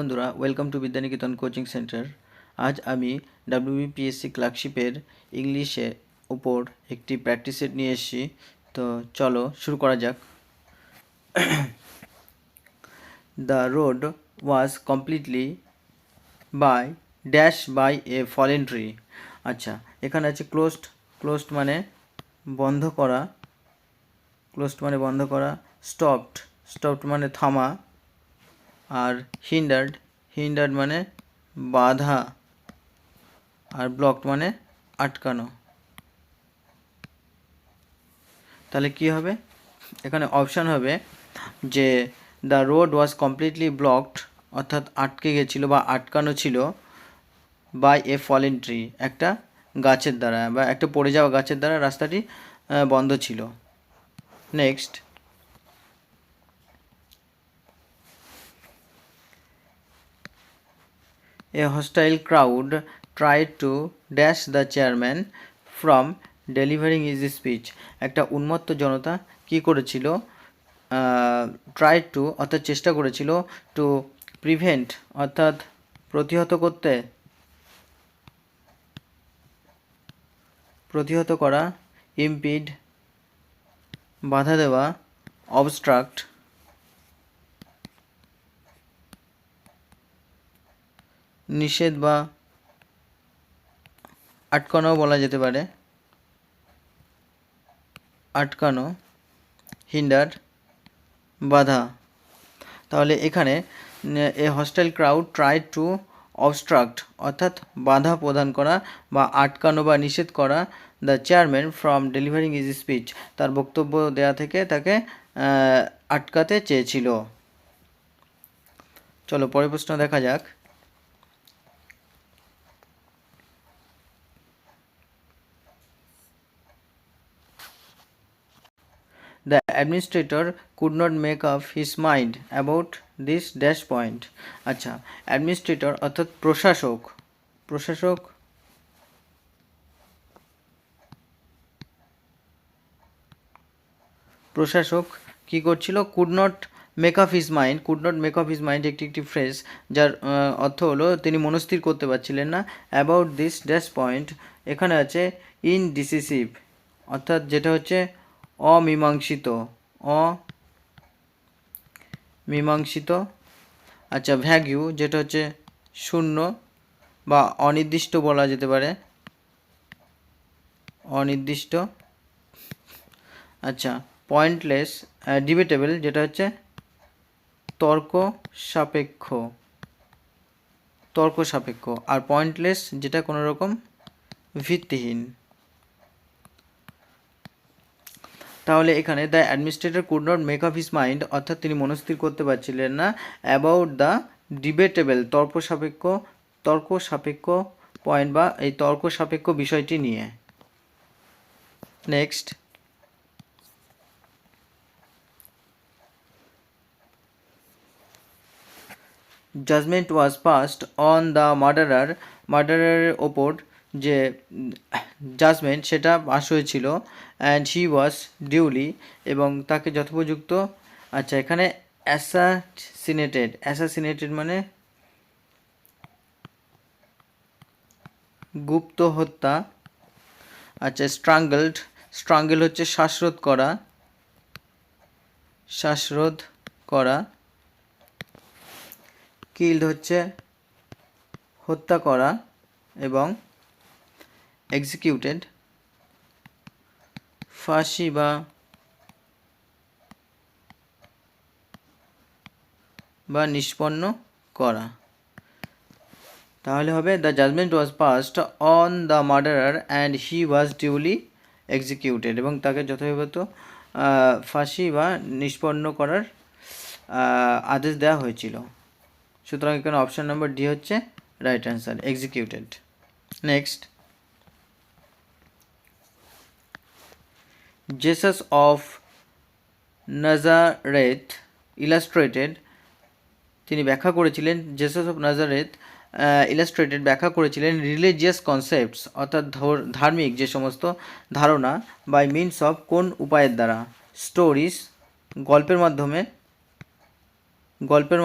বন্ধুরা, welcome to Vidyaniketan coaching centre. আজ আমি ডাব্লিউবিপিএসসি ক্লার্কশিপের ইংলিশের উপর একটি প্র্যাকটিস সেট নিয়ে এসেছি। তো চলো শুরু করা যাক। The road was completely by dash by a fallen tree. আচ্ছা, এখানে আছে ক্লোজড মানে বন্ধ করা, স্টপড মানে থামা, আর হিন্ডার্ড মানে বাধা, আর ব্লকড মানে আটকানো। তাহলে কি হবে? এখানে অপশান হবে যে the road was completely blocked, অর্থাৎ আটকে গেছিলো বা আটকানো ছিল, বাই এ ফলেন ট্রি, একটা গাছের দ্বারা বা একটা পড়ে যাওয়া গাছের দ্বারা রাস্তাটি বন্ধ ছিল। Next, a hostile crowd tried to dash the chairman from delivering his speech. একটা উন্মত্ত জনতা কি করেছিল? ট্রাইড টু অর্থাৎ চেষ্টা করেছিল, টু প্রিভেন্ট অর্থাৎ প্রতিহত করা, ইম্পিড বাধা দেওয়া, অবস্ট্রাক্ট নিষেধ বা আটকানো বলা যেতে পারে, আটকানো, হিন্ডার বাধা। তাহলে এখানে a hostile crowd tried to obstruct অর্থাৎ বাধা প্রদান করা বা আটকানো বা নিষেধ করা the chairman from delivering his speech, তার বক্তব্য দেওয়া থেকে তাকে আটকাতে চেয়েছিল। চলো পরের প্রশ্ন দেখা যাক। The administrator could not make up his mind about this dash point. আচ্ছা, অ্যাডমিনিস্ট্রেটর অর্থাৎ প্রশাসক কি করছিল? Could not make up his mind একটি ফ্রেজ যার অর্থ হলো তিনি মনস্থির করতে পারছিলেন না। অ্যাবাউট দিস ড্যাশ পয়েন্ট, এখানে আছে ইনডিসিসিভ অর্থাৎ যেটা হচ্ছে অমীমাংসিত। আচ্ছা, ভ্যাগিউ যেটা হচ্ছে শূন্য বা অনির্দিষ্ট বলা যেতে পারে, অনির্দিষ্ট। আচ্ছা, পয়েন্টলেস, ডিবেটেবল যেটা হচ্ছে তর্ক সাপেক্ষ, আর পয়েন্টলেস যেটা কোনো রকম ভিত্তিহীন। তাহলে এখানে the administrator could not make up his mind অর্থাৎ তিনি মনস্থির করতে পারছিলেন না অ্যাবাউট দ্য ডিবেটেবল তর্ক সাপেক্ষ পয়েন্ট বা এই তর্ক সাপেক্ষ বিষয়টি নিয়ে। Next, judgement was passed on the মার্ডারারের ওপর যে জাজমেন্ট সেটা পাস হয়েছিল, অ্যান্ড হি ওয়াজ ডিউলি এবং তাকে যথোপযুক্ত। আচ্ছা, এখানে অ্যাসাসিনেটেড মানে গুপ্ত হত্যা। আচ্ছা, স্ট্রাঙ্গল হচ্ছে শ্বাসরোধ করা, কিল্ড হচ্ছে হত্যা করা, এবং এক্সিকিউটেড ফাঁসি বা নিষ্পন্ন করা। তাহলে হবে the judgement was passed on the murderer and he was duly executed এবং তাকে যথাযথ ফাঁসি বা নিষ্পন্ন করার আদেশ দেওয়া হয়েছিল। সুতরাং এখানে অপশান নম্বর ডি হচ্ছে right answer, executed. Next, Jesus of Nazareth illustrated, তিনি ব্যাখ্যা করেছিলেন, জেসাস অফ নাজারেথ ইলাস্ট্রেটেড ব্যাখ্যা করেছিলেন রিলিজিয়াস কনসেপ্টস অর্থাৎ ধার্মিক যে সমস্ত ধারণা, বাই মিনস অফ কোন উপায়ের দ্বারা, স্টোরিজ গল্পের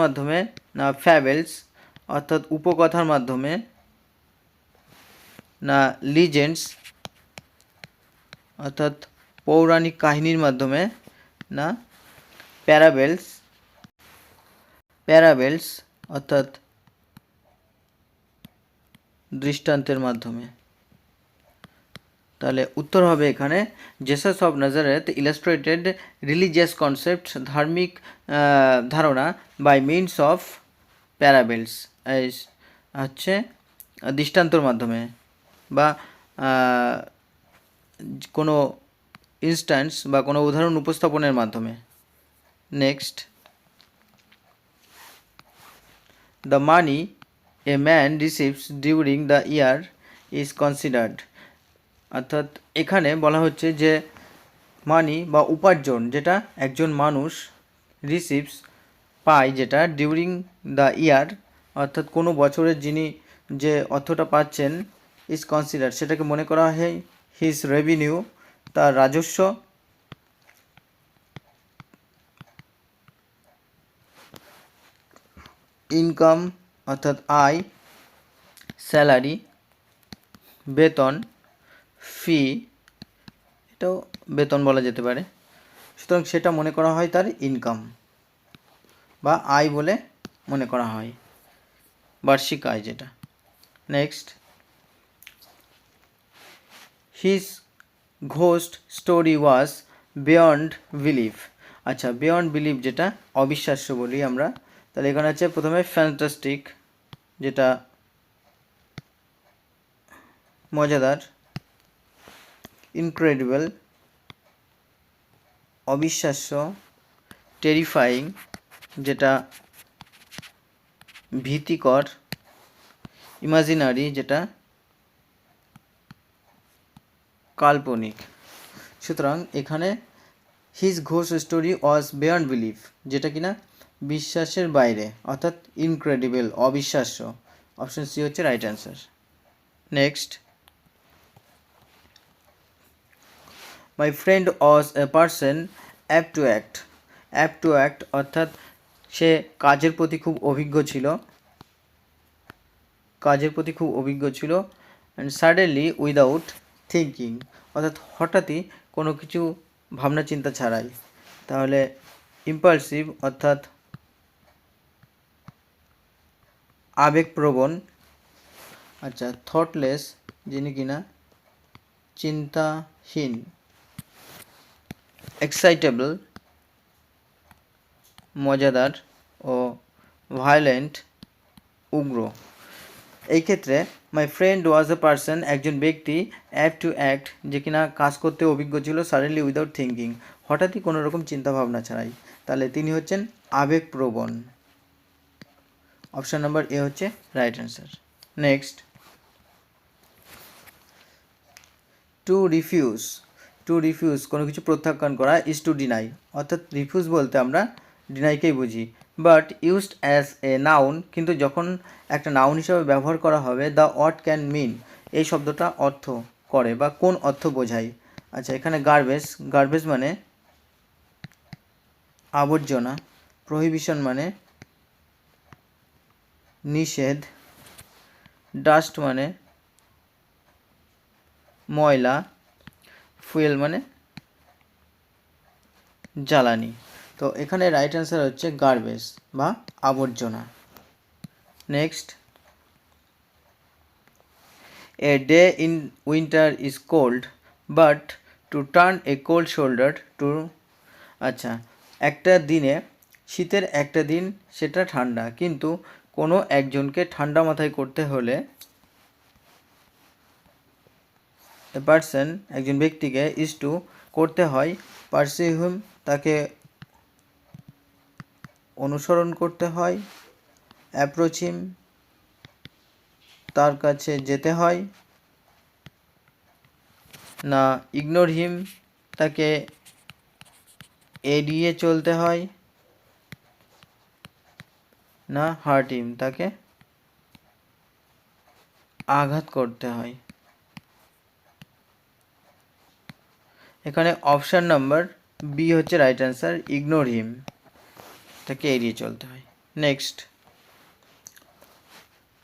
মাধ্যমে না ফ্যাবেলস অর্থাৎ উপকথার মাধ্যমে, না লিজেন্ডস অর্থাৎ পৌরাণিক কাহিনীর মাধ্যমে, না প্যারাবেলস অর্থাৎ দৃষ্টান্তের মাধ্যমে। তাহলে উত্তর হবে এখানে Jesus of Nazareth illustrated religious concept, ধার্মিক ধারণা বাই মিনস অফ প্যারাবেলস, হচ্ছে দৃষ্টান্তর মাধ্যমে বা কোনো ইনস্ট্যান্স বা কোনো উদাহরণ উপস্থাপনের মাধ্যমে। Next, the money a man receives during the year is considered, অর্থাৎ এখানে বলা হচ্ছে যে মানি বা উপার্জন যেটা একজন মানুষ রিসিভস পায়, যেটা ডিউরিং দ্য ইয়ার অর্থাৎ কোনো বছরের যিনি যে অর্থটা পাচ্ছেন, ইজ কনসিডার সেটাকে মনে করা হয় হিজ রেভিনিউ, তার রাজস্ব। ইনকাম অর্থাৎ আয়, স্যালারি বেতন, ফি এটাও বেতন বলা যেতে পারে। সুতরাং সেটা মনে করা হয় তার ইনকাম বা আয় বলে মনে করা হয়, বার্ষিক আয় যেটা। Next, his ghost story was beyond believe, আচ্ছা বিয়ন্ড বিলিভ যেটা অবিশ্বাস্য বলি আমরা, তাহলে এখানে হচ্ছে প্রথমে ফ্যান্টাস্টিক যেটা মজাদার, ইনক্রেডিবল অবিশ্বাস্য, টেরিফাইং যেটা ভীতিকর, ইমাজিনারি যেটা কাল্পনিক। সুতরাং এখানে his ghost story was beyond believe যেটা কিনা বিশ্বাসের বাইরে, অর্থাৎ ইনক্রেডিবল অবিশ্বাস্য। অপশন সি হচ্ছে right answer. Next, my friend was a person app to act অর্থাৎ সে কাজের প্রতি খুব অভিজ্ঞ ছিল, অ্যান্ড সাডেনলি উইদাউট থিঙ্কিং অর্থাৎ হঠাৎই কোনো কিছু ভাবনা চিন্তা ছাড়াই। তাহলে ইম্পালসিভ অর্থাৎ আবেগপ্রবণ, আচ্ছা থটলেস যিনি কিনা চিন্তাহীন, এক্সাইটেবল মজাদার ও ভায়োলেন্ট উগ্র। এই ক্ষেত্রে my friend was a person একজন ব্যক্তি, অ্যাপ টু অ্যাক্ট যে কিনা কাজ করতে অভিজ্ঞ ছিল, সাডেনলি উইদাউট থিঙ্কিং হঠাৎই কোনো রকম চিন্তাভাবনা ছাড়াই, তাহলে তিনি হচ্ছেন আবেগপ্রবণ। অপশান নাম্বার এ হচ্ছে right answer. Next, to refuse কোনো কিছু প্রত্যাখ্যান করা, ইজ টু ডিনাই অর্থাৎ রিফিউজ বলতে আমরা ডিনাইকেই বুঝি, but used as a noun কিন্তু যখন একটা নাউন হিসাবে ব্যবহার করা হবে, দ্য ওয়ার্ড ক্যান মিন এই শব্দটা অর্থ করে বা কোন অর্থ বোঝায়। আচ্ছা এখানে গার্বেজ মানে আবর্জনা, প্রহিবিশন মানে নিষেধ, ডাস্ট মানে ময়লা, ফুয়েল মানে জ্বালানি। তো এখানে রাইট অ্যান্সার হচ্ছে গার্বেজ বা আবর্জনা। Next, a day in winter is cold but to turn A cold shoulder two, আচ্ছা শীতের একটা দিন সেটা ঠান্ডা, কিন্তু কোনো একজনকে ঠান্ডা মাথায় করতে হলে এ পার্সন একজন ব্যক্তিকে ইজ টু করতে হয়, পারসিউম তাকে অনুসরণ করতে হয়, অ্যাপ্রোচ হিম তার কাছে যেতে হয়, না ইগনোর হিম তাকে এড়িয়ে চলতে হয়, না হার্ট হিম তাকে আঘাত করতে হয়। এখানে অপশান নাম্বার বি হচ্ছে রাইট অ্যান্সার, ইগনোর হিম তাকে এড়িয়ে চলতে হয়। Next,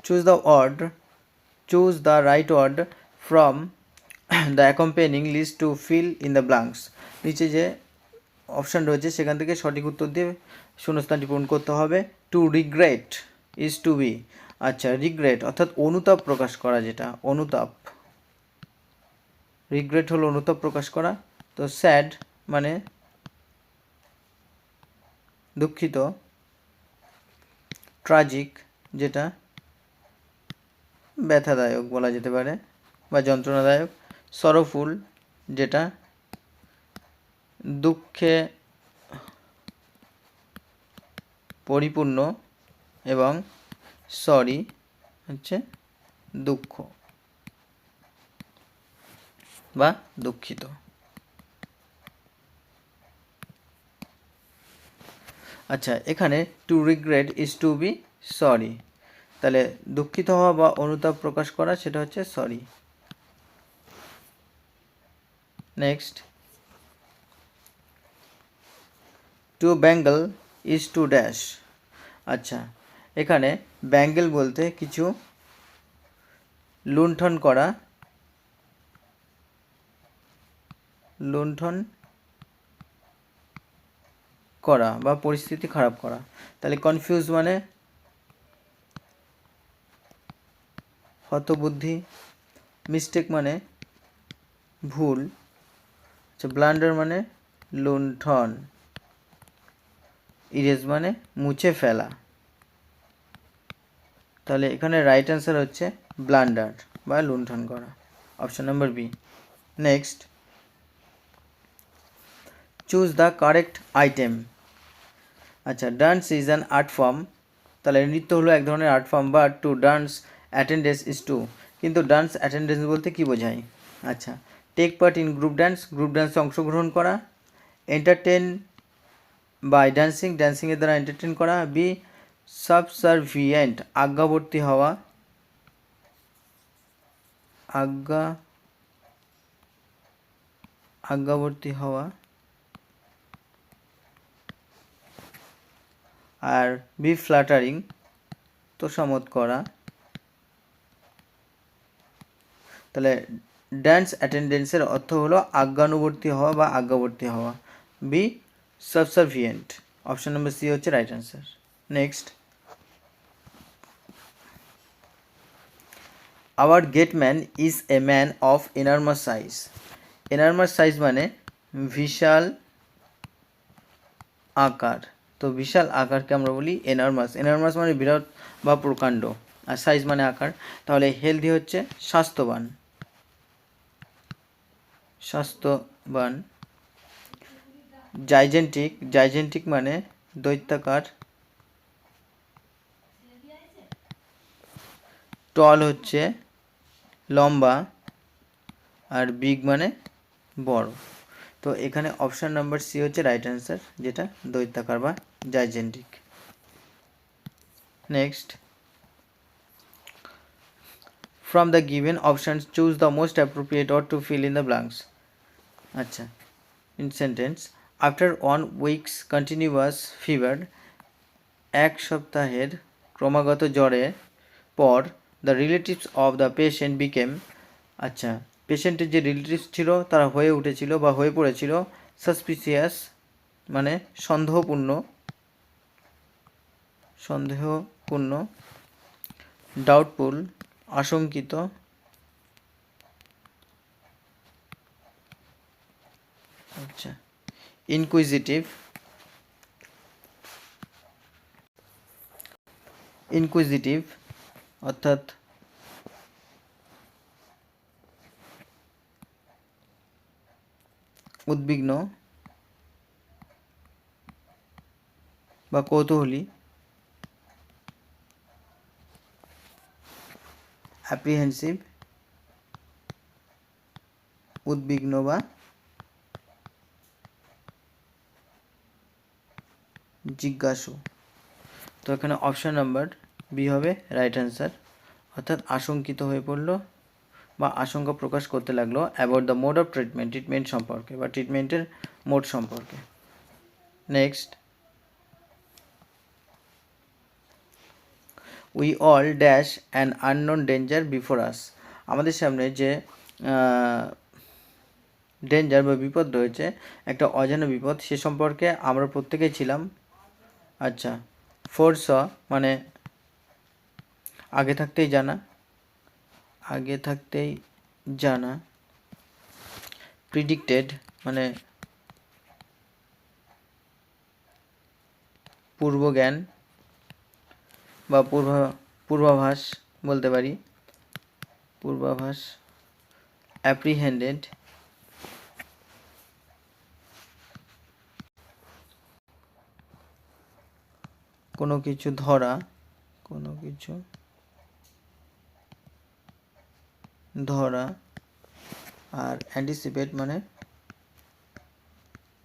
choose the word, choose the right word from the accompanying list to fill in the blanks. নিচে যে অপশান রয়েছে সেখান থেকে সঠিক উত্তর দিয়ে শূন্যস্থানটি পূরণ করতে হবে। To regret is to be, আচ্ছা রিগ্রেট অর্থাৎ অনুতাপ প্রকাশ করা, যেটা অনুতাপ, রিগ্রেট হলো অনুতাপ প্রকাশ করা। তো স্যাড মানে দুঃখিত, ট্রাজিক যেটা ব্যথাদায়ক বলা যেতে পারে বা যন্ত্রণাদায়ক, সরোফুল যেটা দুঃখে পরিপূর্ণ, এবং সরি হচ্ছে দুঃখ বা দুঃখিত। আচ্ছা, এখানে to regret is to be sorry, তাহলে দুঃখিত হওয়া বা অনুতাপ প্রকাশ করা সেটা হচ্ছে sorry. Next, to bungle is to dash. আচ্ছা, এখানে ব্যাঙ্গেল বলতে কিছু লুণ্ঠন করা, লুণ্ঠন করা বা পরিস্থিতি খারাপ করা। তাহলে কনফিউজ মানে হতবুদ্ধি, মিস্টেক মানে ভুল, আচ্ছা ব্লান্ডার মানে লুণ্ঠন, ইরেজ মানে মুছে ফেলা। তাহলে এখানে রাইট অ্যান্সার হচ্ছে ব্লান্ডার বা লুণ্ঠন করা, option number B. Next, choose the correct item. আচ্ছা, dance is an art form, তাহলে নৃত্য হলো এক ধরনের art form, but to dance attendance is to, কিন্তু ডান্স অ্যাটেন্ডেন্স বলতে কী বোঝায়? আচ্ছা, take part in group dance, group ডান্সে অংশগ্রহণ করা, এন্টারটেন বাই ডান্সিং, ডান্সিংয়ের দ্বারা এন্টারটেন করা, বি সাবসার্ভিয়েন্ট আজ্ঞাবর্তী হওয়া, আজ্ঞাবর্তী হওয়া, আর বি ফ্ল্যাটারিং তোষামোদ করা। তাহলে ডান্স অ্যাটেন্ডেন্সের অর্থ হলো আজ্ঞানুবর্তী হওয়া বা আজ্ঞাবর্তী হওয়া, B subservient, option number C হচ্ছে right answer. Next, our gateman is a man of enormous size. Enormous size মানে বিশাল আকার, তো বিশাল আকারকে আমরা বলি এনার্মাস। এনার্মাস মানে বিরাট বা প্রকাণ্ড, আর সাইজ মানে আকার। তাহলে হেলদি হচ্ছে স্বাস্থ্যবান, স্বাস্থ্যবান। জাইজেন্টিক, জাইজেন্টিক মানে দৈত্যাকার। টল হচ্ছে লম্বা, আর বিগ মানে বড়। তো এখানে অপশান নাম্বার সি হচ্ছে রাইট অ্যান্সার, যেটা দৈত্যাকার বা gigantic. Next, from the given options choose the most appropriate word to fill in the blanks. আচ্ছা, in sentence, after 1 weeks continuous fever, এক সপ্তাহের ক্রমাগত জ্বরে পর, the relatives of the patient became, আচ্ছা পেশেন্টের যে রিলেটিভস ছিল তারা হয়ে উঠেছিল বা হয়ে পড়েছিল সাসপিসিয়াস মানে সন্দেহপূর্ণ, সন্দেহপূর্ণ, ডাউটফুল আশঙ্কিত, আচ্ছা ইনকুইজিটিভ, ইনকুইজিটিভ অর্থাৎ উদ্বিগ্ন বা কৌতূহলী, অ্যাপ্রিহেন্সিভ উদ্বিগ্ন বা জিজ্ঞাসু। তো এখানে অপশান নাম্বার বি হবে রাইট অ্যান্সার, অর্থাৎ আশঙ্কিত হয়ে পড়লো বা আশঙ্কা প্রকাশ করতে লাগলো about the mode of treatment, treatment সম্পর্কে বা ট্রিটমেন্টের মোড সম্পর্কে। Next, we all dash an unknown danger before us, আমাদের সামনে যে ডেঞ্জার বা বিপদ রয়েছে, একটা অজানা বিপদ, সে সম্পর্কে আমরা প্রত্যেকেই ছিলাম। আচ্ছা, ফোরস মানে আগে থাকতেই জানা, আগে থাকতেই জানা। প্রিডিক্টেড মানে পূর্বজ্ঞান বা পূর্বাভাস বলতে পারি, পূর্বাভাস। অ্যাপ্রিহেন্ডেড কোনো কিছু ধরা, কোনো কিছু ধরা। আর অ্যান্টিসিপেট মানে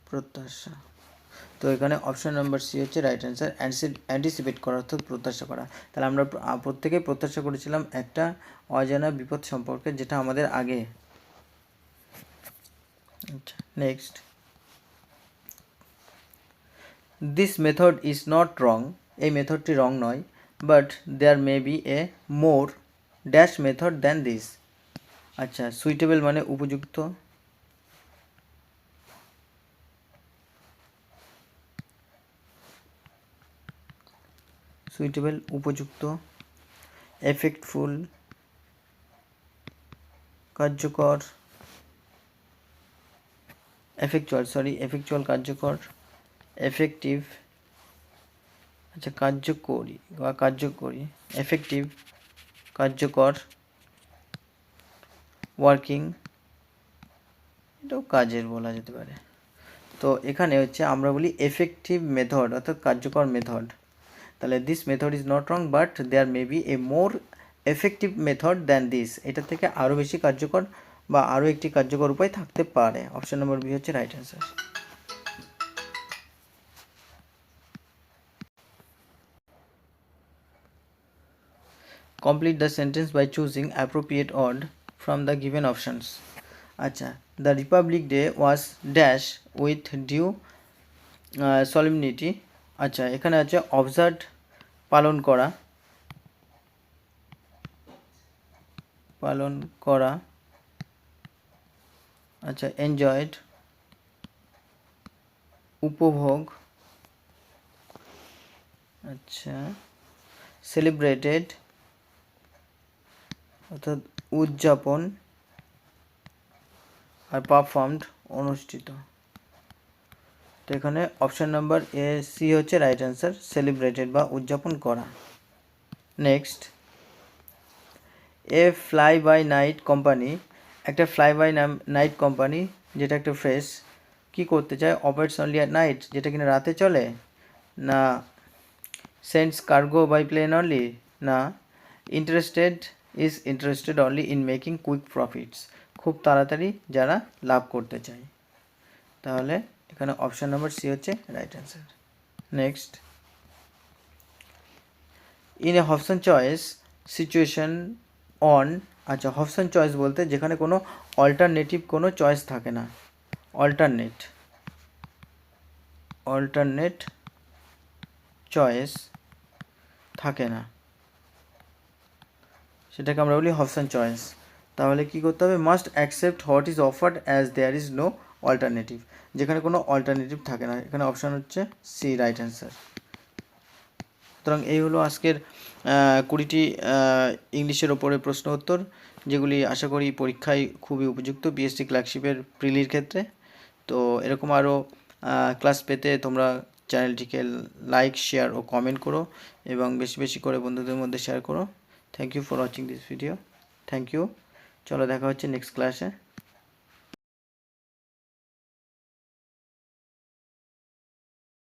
প্রত্যাশা। তো এখানে অপশন নাম্বার সি হচ্ছে রাইট অ্যান্সার, অ্যান্টিসিপেট করা অর্থাৎ প্রত্যাশা করা। তাহলে আমরা প্রত্যেকেই প্রত্যাশা করেছিলাম একটা অজানা বিপদ সম্পর্কে, যেটা আমাদের আগে। আচ্ছা, next, this method is not wrong, এই মেথডটি রং নয়, but there may be a more dash method than this. আচ্ছা, সুইটেবল মানে উপযুক্ত, সুইটেবল উপযুক্ত। এফেক্টফুল কার্যকর, এফেক্চুয়াল কার্যকর। এফেক্টিভ আচ্ছা কার্যকরী বা কার্যকরী, এফেক্টিভ কার্যকর। ওয়ার্কিং এটাও কাজের বলা যেতে পারে। তো এখানে হচ্ছে আমরা বলি এফেক্টিভ মেথড অর্থাৎ কার্যকর মেথড। তাহলে this method is not wrong but there may be a more effective method than this, এটা থেকে আরও বেশি কার্যকর বা আরও একটি কার্যকর উপায় থাকতে পারে। অপশন নম্বর বি হচ্ছে right answer. Complete the sentence by choosing appropriate word from the given options. আচ্ছা, the Republic Day was dash with due solemnity. আচ্ছা, এখানে আছে observed পালন করা, পালন করা। আচ্ছা, enjoyed উপভোগ। আচ্ছা, celebrated অর্থাৎ উদযাপন। আর পারফর্মড অনুষ্ঠিত। তো এখানে অপশান নাম্বার এ সি হচ্ছে রাইট অ্যান্সার, সেলিব্রেটেড বা উদযাপন করা। Next, a fly by night company, একটা ফ্লাই বাই নাইট কোম্পানি যেটা একটা ফ্রেশ, কি করতে চায়? অপারেটস অনলি অ্যাট নাইট, যেটা কিনা রাতে চলে, না sends cargo by plane only, না interested only in making quick profits, খুব তাড়াতাড়ি যারা লাভ করতে চায়। তাহলে এখানে অপশান নাম্বার সি হচ্ছে right answer. Next, in a Hobson choice situation on. আচ্ছা, হবসন চয়েস বলতে যেখানে কোনো অল্টারনেটিভ কোনো চয়েস থাকে না, অল্টারনেট চয়েস থাকে না, সেটাকে আমরা বলি হবসন চয়েস। তাহলে কি করতে হবে? Must accept what is offered as there is no alternative, যেখানে কোনো অল্টারনেটিভ থাকে না। এখানে অপশান হচ্ছে সি রাইট অ্যান্সার। সুতরাং এই হলো আজকের 20টি ইংলিশের ওপরে প্রশ্ন উত্তর, যেগুলি আশা করি পরীক্ষায় খুবই উপযুক্ত পিএসসি ক্লার্কশিপের প্রিলির ক্ষেত্রে। তো এরকম আরও ক্লাস পেতে তোমরা চ্যানেলটিকে লাইক, শেয়ার ও কমেন্ট করো এবং বেশি বেশি করে বন্ধুদের মধ্যে শেয়ার করো। Thank you for watching this video. Thank you. চলো দেখা হচ্ছে নেক্সট ক্লাসে।